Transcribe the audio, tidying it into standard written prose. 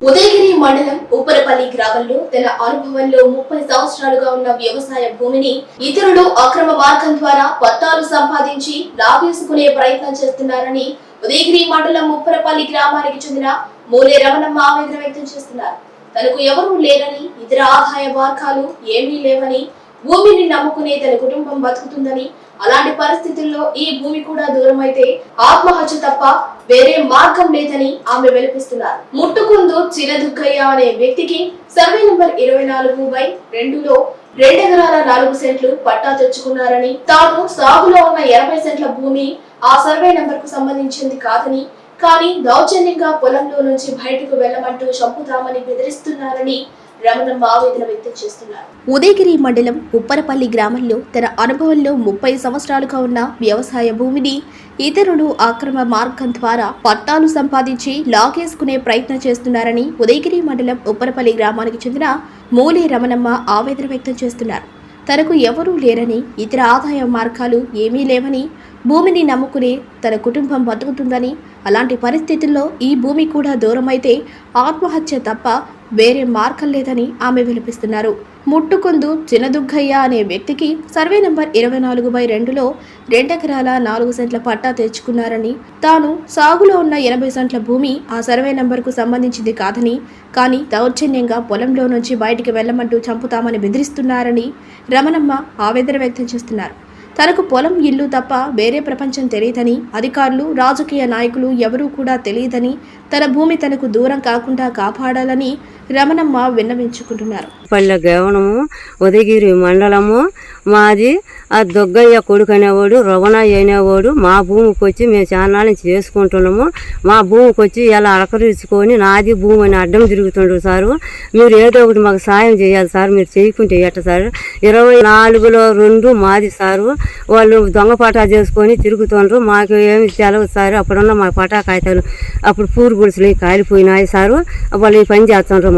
ఉదయగిరి మండలం ఉప్పరపల్లి గ్రామంలో తన అనుభవంలో 30 సంవత్సరాలుగా ఉన్న వ్యవసాయ భూమిని ఇతరులు అక్రమ మార్గం ద్వారా పట్టాలు సంపాదించి లాగేసుకునే ప్రయత్నం చేస్తున్నారని ఉదయగిరి మండలం ఉప్పరపల్లి గ్రామానికి చెందిన మూలే రమణమ్మ ఆవేదన వ్యక్తం చేస్తున్నారు. తనకు ఎవరూ లేరని, ఇతర ఆదాయ మార్గాలు ఏమీ లేవని, భూమిని నమ్ముకునే తన కుటుంబం బతుకుతుందని, అలాంటి పరిస్థితుల్లో ఈ భూమి కూడా దూరం అయితే ఆత్మహత్య తప్ప వేరే మార్గం లేదని ఆమె వెలిపిస్తున్నారు. ముట్టుకుందు చిలదుగ్గయ్య అనే వ్యక్తికి సర్వే నంబర్ 24/2లో 2 ఎకరాల 4 సెంట్లు పట్టా తెచ్చుకున్నారని, తాను సాగులో ఉన్న 80 సెంట్ల భూమి ఆ సర్వే నంబర్ కు సంబంధించింది కాదని, కానీ దౌర్జన్యంగా పొలంలో నుంచి బయటకు వెళ్లమంటూ చంపుతామని బెదిరిస్తున్నారని రమణమ్మ ఆవేదన వ్యక్తం చేస్తున్నారు. ఉదయగిరి మండలం ఉప్పరపల్లి గ్రామంలో తన అనుభవంలో 30 సంవత్సరాలుగా ఉన్న వ్యవసాయ భూమిని ఇతరులు అక్రమ మార్గం ద్వారా పట్టాలు సంపాదించి లాగేసుకునే ప్రయత్నం చేస్తున్నారని ఉదయగిరి మండలం ఉప్పరపల్లి గ్రామానికి చెందిన మూలే రమణమ్మ ఆవేదన వ్యక్తం చేస్తున్నారు. తనకు ఎవరూ లేరని, ఇతర ఆదాయ మార్గాలు ఏమీ లేవని, భూమిని నమ్ముకునే తన కుటుంబం బతుకుతుందని, అలాంటి పరిస్థితుల్లో ఈ భూమి కూడా దూరమైతే ఆత్మహత్య తప్ప వేరే మార్గం లేదని ఆమె విలపిస్తున్నారు. ముట్టుకుందు చినదుగ్గయ్య అనే వ్యక్తికి సర్వే నంబర్ 24/2లో 2 ఎకరాల 4 సెంట్ల పట్టా తెచ్చుకున్నారని, తాను సాగులో ఉన్న 80 సెంట్ల భూమి ఆ సర్వే నంబర్కు సంబంధించింది కాదని, కానీ దౌర్జన్యంగా పొలంలో నుంచి బయటికి వెళ్లమంటూ చంపుతామని బెదిరిస్తున్నారని రమణమ్మ ఆవేదన వ్యక్తం చేస్తున్నారు. తనకు పొలం, ఇల్లు తప్ప వేరే ప్రపంచం తెలియదని, అధికారులు, రాజకీయ నాయకులు ఎవరూ కూడా తెలియదని, తన భూమి తనకు దూరం కాకుండా కాపాడాలని రమణమ్మ విన్నవించుకుంటున్నారు. పల్లె గేవనము, ఉదయగిరి మండలము మాది. ఆ దొగ్గయ్య కొడుకు అనేవాడు, రవణయ్య అనేవాడు మా భూమికి వచ్చి మేము చాలా నుంచి చేసుకుంటున్నాము. మా భూమికి వచ్చి ఇలా అలకరించుకొని నాది భూమి అని అడ్డం తిరుగుతుండ్రు సారు. మీరు ఏదో ఒకటి మాకు సాయం చేయాలి సార్, మీరు చేయకుంటే ఎట్ట సార్. 24లో 2 మాది సారు. వాళ్ళు దొంగ పటా చేసుకొని తిరుగుతుండ్రు. మాకు ఏమి తెలవు సారు. అప్పుడున్న మా పటా కాగితాలు అప్పుడు పూరు గుడిసెలు కాలిపోయినాయి సారు. వాళ్ళు ఈ పని చేస్తుండ్రు.